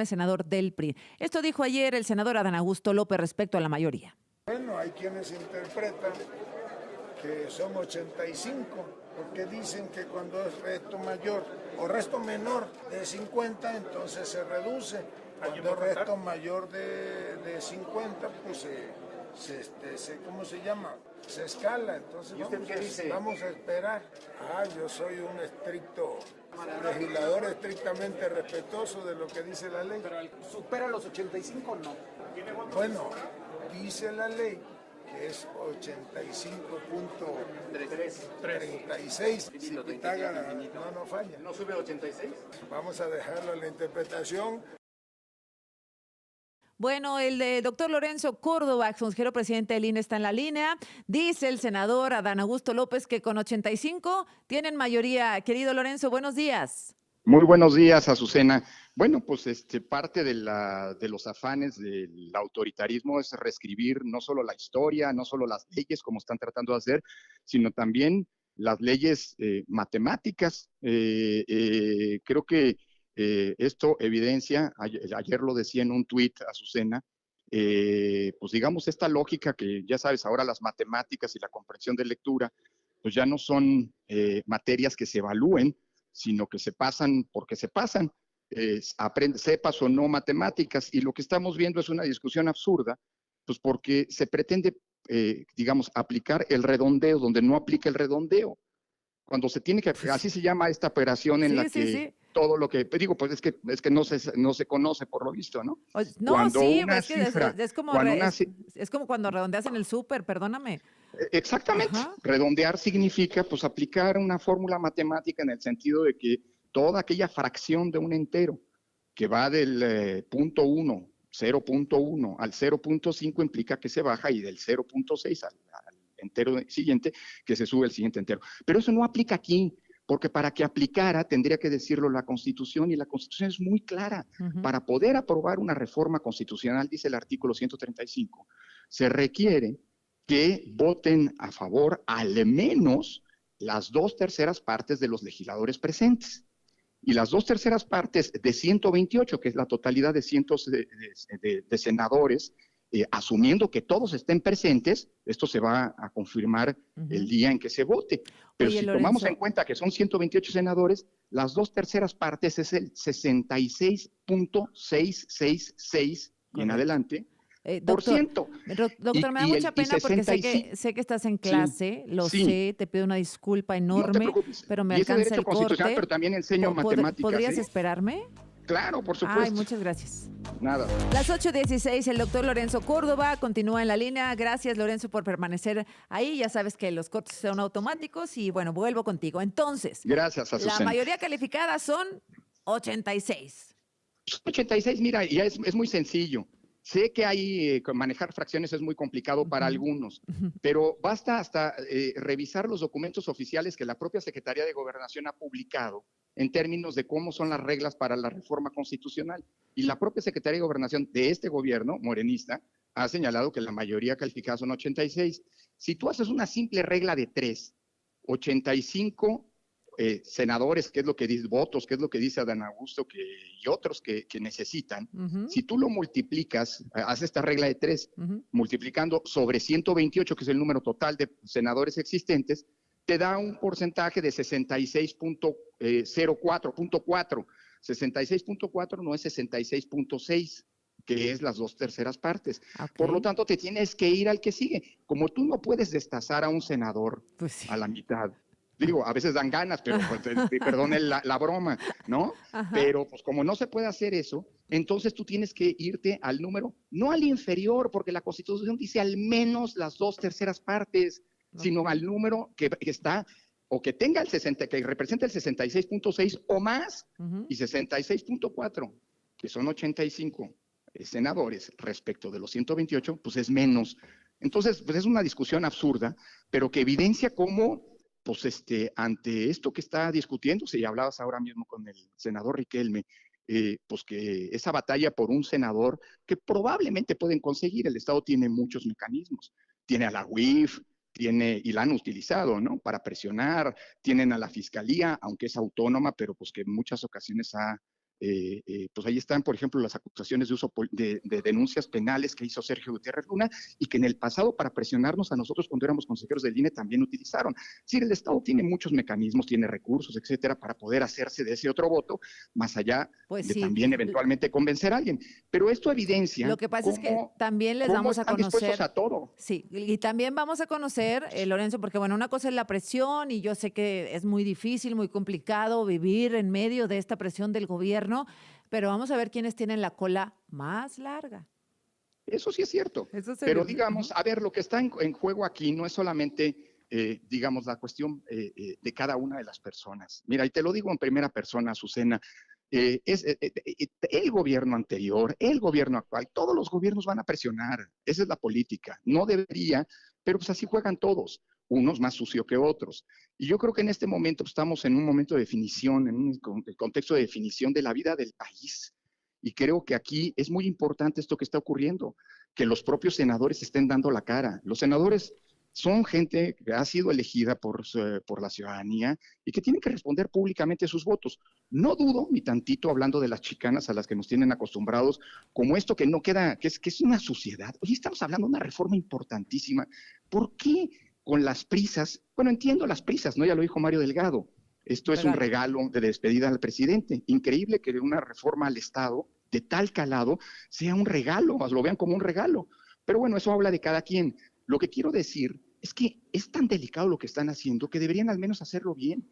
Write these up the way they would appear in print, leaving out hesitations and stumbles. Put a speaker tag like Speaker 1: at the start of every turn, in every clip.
Speaker 1: senador del PRI. Esto dijo ayer el senador Adán Augusto López respecto a la mayoría.
Speaker 2: Bueno, hay quienes interpretan que son 85, porque dicen que cuando es resto mayor o resto menor de 50, entonces se reduce. Cuando es resto mayor de 50, pues ¿cómo se llama? Se escala. Entonces vamos a esperar. Yo soy un estricto legislador, estrictamente respetuoso de lo que dice la ley.
Speaker 3: ¿Pero supera los 85 o no?
Speaker 2: Bueno, dice la ley que es 85.36. Si Pitágoras no falla.
Speaker 3: ¿No sube a 86?
Speaker 2: Vamos a dejarlo a la interpretación.
Speaker 1: Bueno, el doctor Lorenzo Córdoba, consejero presidente del INE, está en la línea. Dice el senador Adán Augusto López que con 85 tienen mayoría. Querido Lorenzo, buenos días.
Speaker 4: Muy buenos días, Azucena. Bueno, pues parte de los afanes del autoritarismo es reescribir no solo la historia, no solo las leyes como están tratando de hacer, sino también las leyes matemáticas. Creo que esto evidencia, ayer lo decía en un tuit, Azucena, pues digamos esta lógica que ya sabes, ahora las matemáticas y la comprensión de lectura, pues ya no son materias que se evalúen, sino que se pasan porque se pasan, sepas o no matemáticas, y lo que estamos viendo es una discusión absurda, pues porque se pretende, digamos, aplicar el redondeo donde no aplica el redondeo. Cuando se tiene que, así se llama esta operación en la que todo lo que, digo, pues es que no se conoce por lo visto, ¿no?
Speaker 1: No,
Speaker 4: cuando
Speaker 1: sí,
Speaker 4: una
Speaker 1: es que
Speaker 4: cifra,
Speaker 1: es como,
Speaker 4: cuando una,
Speaker 1: es como cuando redondeas en el súper, perdóname.
Speaker 4: Exactamente.
Speaker 1: Ajá.
Speaker 4: Redondear significa pues aplicar una fórmula matemática en el sentido de que toda aquella fracción de un entero que va del punto 1, 0.1 al 0.5 implica que se baja, y del 0.6 al entero siguiente que se sube el siguiente entero. Pero eso no aplica aquí, porque para que aplicara tendría que decirlo la Constitución, y la Constitución es muy clara. Para poder aprobar una reforma constitucional, dice el artículo 135, se requiere que voten a favor al menos las 2/3 partes de los legisladores presentes. Y las 2/3 partes de 128, que es la totalidad de cientos de senadores, asumiendo que todos estén presentes, esto se va a confirmar el día en que se vote. Pero
Speaker 1: Oye,
Speaker 4: si
Speaker 1: Lorenzo,
Speaker 4: tomamos en cuenta que son 128 senadores, las 2/3 partes es el 66.666 y en adelante, por
Speaker 1: doctor,
Speaker 4: ciento.
Speaker 1: doctor, me da mucha pena porque sé que estás en clase, lo sé, te pido una disculpa
Speaker 4: No te
Speaker 1: enorme,
Speaker 4: preocupes.
Speaker 1: pero me
Speaker 4: Y ese
Speaker 1: alcanza
Speaker 4: derecho
Speaker 1: el
Speaker 4: constitucional,
Speaker 1: corte.
Speaker 4: pero también enseño matemáticas.
Speaker 1: ¿Podrías esperarme?
Speaker 4: Claro, por supuesto.
Speaker 1: Ay, muchas gracias.
Speaker 4: Nada.
Speaker 1: Las 8:16, el doctor Lorenzo Córdoba continúa en la línea. Gracias, Lorenzo, por permanecer ahí. Ya sabes que los cortes son automáticos y bueno, vuelvo contigo. Entonces,
Speaker 4: gracias, Azucena.
Speaker 1: La mayoría calificada son 86.
Speaker 4: 86, mira, ya es muy sencillo. Sé que manejar fracciones es muy complicado para algunos, pero basta hasta revisar los documentos oficiales que la propia Secretaría de Gobernación ha publicado en términos de cómo son las reglas para la reforma constitucional. Y la propia Secretaría de Gobernación de este gobierno morenista ha señalado que la mayoría calificada son 86. Si tú haces una simple regla de 3, 85 senadores, que es lo que dice, votos, que es lo que dice Adán Augusto, y otros que necesitan, si tú lo multiplicas, haces esta regla de 3, multiplicando sobre 128, que es el número total de senadores existentes, te da un porcentaje de 66.04.4. 66.4 no es 66.6, que es las 2/3 partes. Okay. Por lo tanto, te tienes que ir al que sigue. Como tú no puedes destazar a un senador a la mitad, digo, a veces dan ganas, pero pues, perdone la broma, ¿no? Ajá. Pero pues como no se puede hacer eso, entonces tú tienes que irte al número, no al inferior, porque la Constitución dice al menos las 2/3 partes, sino al número que está, o que tenga el 60, que represente el 66.6 o más, y 66.4, que son 85 senadores respecto de los 128, pues es menos. Entonces, pues es una discusión absurda, pero que evidencia cómo pues ante esto que está discutiéndose, y hablabas ahora mismo con el senador Riquelme, pues que esa batalla por un senador que probablemente pueden conseguir, el Estado tiene muchos mecanismos, tiene a la UIF, y la han utilizado, ¿no? Para presionar, tienen a la Fiscalía, aunque es autónoma, pero pues que en muchas ocasiones ha pues ahí están, por ejemplo, las acusaciones de uso de denuncias penales que hizo Sergio Gutiérrez Luna y que en el pasado para presionarnos a nosotros cuando éramos consejeros del INE también utilizaron. Es decir, el Estado tiene muchos mecanismos, tiene recursos, etcétera, para poder hacerse de ese otro voto, más allá
Speaker 1: Pues
Speaker 4: de
Speaker 1: sí.
Speaker 4: también eventualmente convencer a alguien. Pero esto evidencia
Speaker 1: Lo que pasa es que también les
Speaker 4: cómo
Speaker 1: vamos a
Speaker 4: están
Speaker 1: conocer.
Speaker 4: dispuestos a todo.
Speaker 1: Sí, y también vamos a conocer, Lorenzo, porque bueno, una cosa es la presión y yo sé que es muy difícil, muy complicado vivir en medio de esta presión del gobierno, pero vamos a ver quiénes tienen la cola más larga.
Speaker 4: Eso sí es cierto,
Speaker 1: Eso se
Speaker 4: pero
Speaker 1: ve.
Speaker 4: digamos, a ver, lo que está en juego aquí no es solamente, digamos, la cuestión de cada una de las personas. Mira, y te lo digo en primera persona, Azucena, el gobierno anterior, el gobierno actual, todos los gobiernos van a presionar, esa es la política, no debería, pero pues así juegan todos, unos más sucios que otros. Y yo creo que en este momento estamos en un momento de definición, en un contexto de definición de la vida del país. Y creo que aquí es muy importante esto que está ocurriendo, que los propios senadores estén dando la cara. Los senadores son gente que ha sido elegida por la ciudadanía y que tienen que responder públicamente a sus votos. No dudo ni tantito hablando de las chicanas a las que nos tienen acostumbrados, como esto que no queda, que es una suciedad. Hoy estamos hablando de una reforma importantísima. ¿Por qué con las prisas? Bueno, entiendo las prisas, ¿no? Ya lo dijo Mario Delgado. Esto es un regalo de despedida al presidente. Increíble que una reforma al Estado de tal calado sea un regalo, lo vean como un regalo. Pero bueno, eso habla de cada quien. Lo que quiero decir es que es tan delicado lo que están haciendo que deberían al menos hacerlo bien.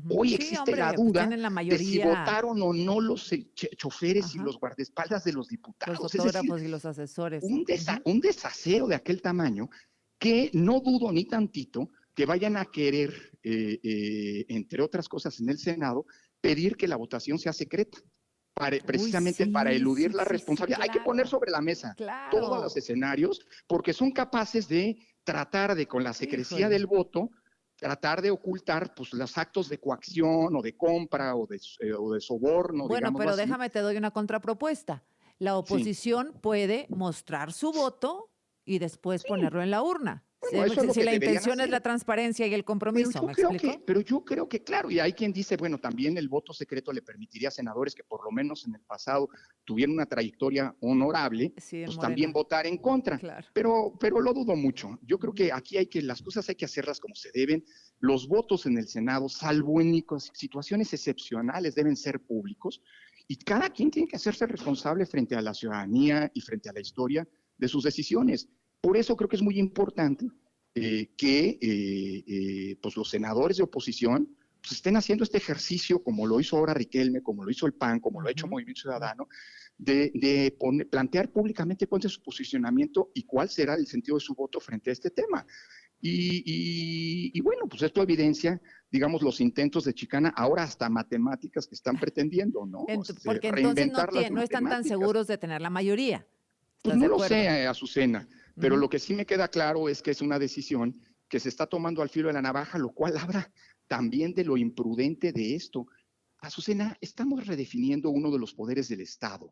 Speaker 4: Hoy existe la duda de si votaron o no los choferes y los guardaespaldas de los diputados.
Speaker 1: Los fotógrafos y los asesores.
Speaker 4: Un desaseo de aquel tamaño que no dudo ni tantito que vayan a querer, entre otras cosas en el Senado, pedir que la votación sea secreta, precisamente para eludir la responsabilidad.
Speaker 1: Claro.
Speaker 4: Hay que poner sobre la mesa todos los escenarios, porque son capaces de tratar de, con la secrecía del voto, tratar de ocultar pues, los actos de coacción o de compra o de soborno.
Speaker 1: Bueno, pero
Speaker 4: así.
Speaker 1: déjame, te doy una contrapropuesta. La oposición puede mostrar su voto y después ponerlo en la urna.
Speaker 4: Bueno,
Speaker 1: si la intención es la transparencia y el compromiso,
Speaker 4: pero yo creo que, claro, y hay quien dice, bueno, también el voto secreto le permitiría a senadores que por lo menos en el pasado tuvieron una trayectoria honorable, pues también votar en contra.
Speaker 1: Claro.
Speaker 4: Pero lo dudo mucho. Yo creo que aquí las cosas hay que hacerlas como se deben. Los votos en el Senado, salvo en situaciones excepcionales, deben ser públicos y cada quien tiene que hacerse responsable frente a la ciudadanía y frente a la historia de sus decisiones. Por eso creo que es muy importante que pues los senadores de oposición pues estén haciendo este ejercicio, como lo hizo ahora Riquelme, como lo hizo el PAN, como lo ha hecho Movimiento Ciudadano, de plantear públicamente cuál es su posicionamiento y cuál será el sentido de su voto frente a este tema. Y bueno, pues esto evidencia, digamos, los intentos de chicana, ahora hasta matemáticas que están pretendiendo, ¿no?
Speaker 1: Porque entonces no están tan seguros de tener la mayoría.
Speaker 4: Pues no lo sé, Azucena. Pero lo que sí me queda claro es que es una decisión que se está tomando al filo de la navaja, lo cual habla también de lo imprudente de esto. Azucena, estamos redefiniendo uno de los poderes del Estado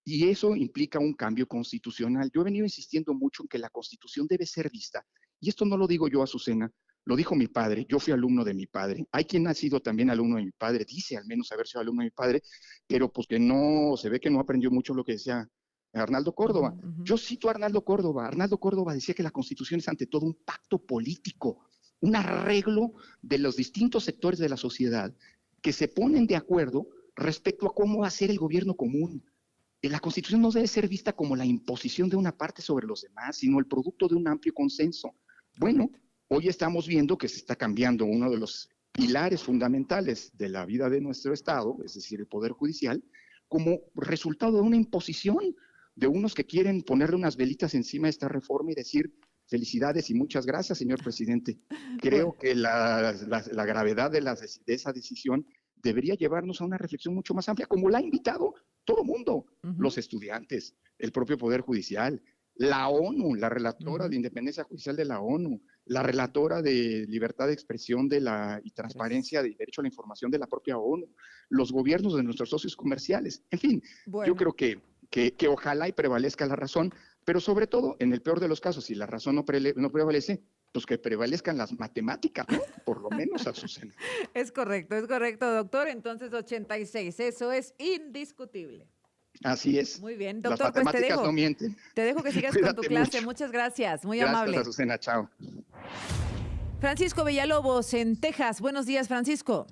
Speaker 4: y eso implica un cambio constitucional. Yo he venido insistiendo mucho en que la Constitución debe ser vista, y esto no lo digo yo, Azucena, lo dijo mi padre, yo fui alumno de mi padre. Hay quien ha sido también alumno de mi padre, dice al menos haber sido alumno de mi padre, pero pues que no, se ve que no aprendió mucho lo que decía Arnaldo Córdoba. Yo cito a Arnaldo Córdoba. Arnaldo Córdoba decía que la Constitución es ante todo un pacto político, un arreglo de los distintos sectores de la sociedad que se ponen de acuerdo respecto a cómo va a ser el gobierno común. La Constitución no debe ser vista como la imposición de una parte sobre los demás, sino el producto de un amplio consenso. Bueno, hoy estamos viendo que se está cambiando uno de los pilares fundamentales de la vida de nuestro Estado, es decir, el Poder Judicial, como resultado de una imposición de unos que quieren ponerle unas velitas encima de esta reforma y decir felicidades y muchas gracias, señor presidente. Creo que la gravedad de esa decisión debería llevarnos a una reflexión mucho más amplia, como la ha invitado todo mundo, los estudiantes, el propio Poder Judicial, la ONU, la relatora de independencia judicial de la ONU, la relatora de libertad de expresión y transparencia de derecho a la información de la propia ONU, los gobiernos de nuestros socios comerciales. En fin, yo creo que ojalá y prevalezca la razón, pero sobre todo, en el peor de los casos, si la razón no prevalece, pues que prevalezcan las matemáticas, ¿no? Por lo menos, Azucena.
Speaker 1: Es correcto, doctor. Entonces 86, eso es indiscutible.
Speaker 4: Así es.
Speaker 1: Muy bien,
Speaker 4: Las
Speaker 1: doctor, pues
Speaker 4: matemáticas no mienten.
Speaker 1: te dejo que sigas con tu
Speaker 4: Cuídate
Speaker 1: clase.
Speaker 4: mucho.
Speaker 1: Muchas gracias, muy
Speaker 4: Gracias,
Speaker 1: amable.
Speaker 4: Azucena, chao.
Speaker 1: Francisco Villalobos en Texas. Buenos días, Francisco.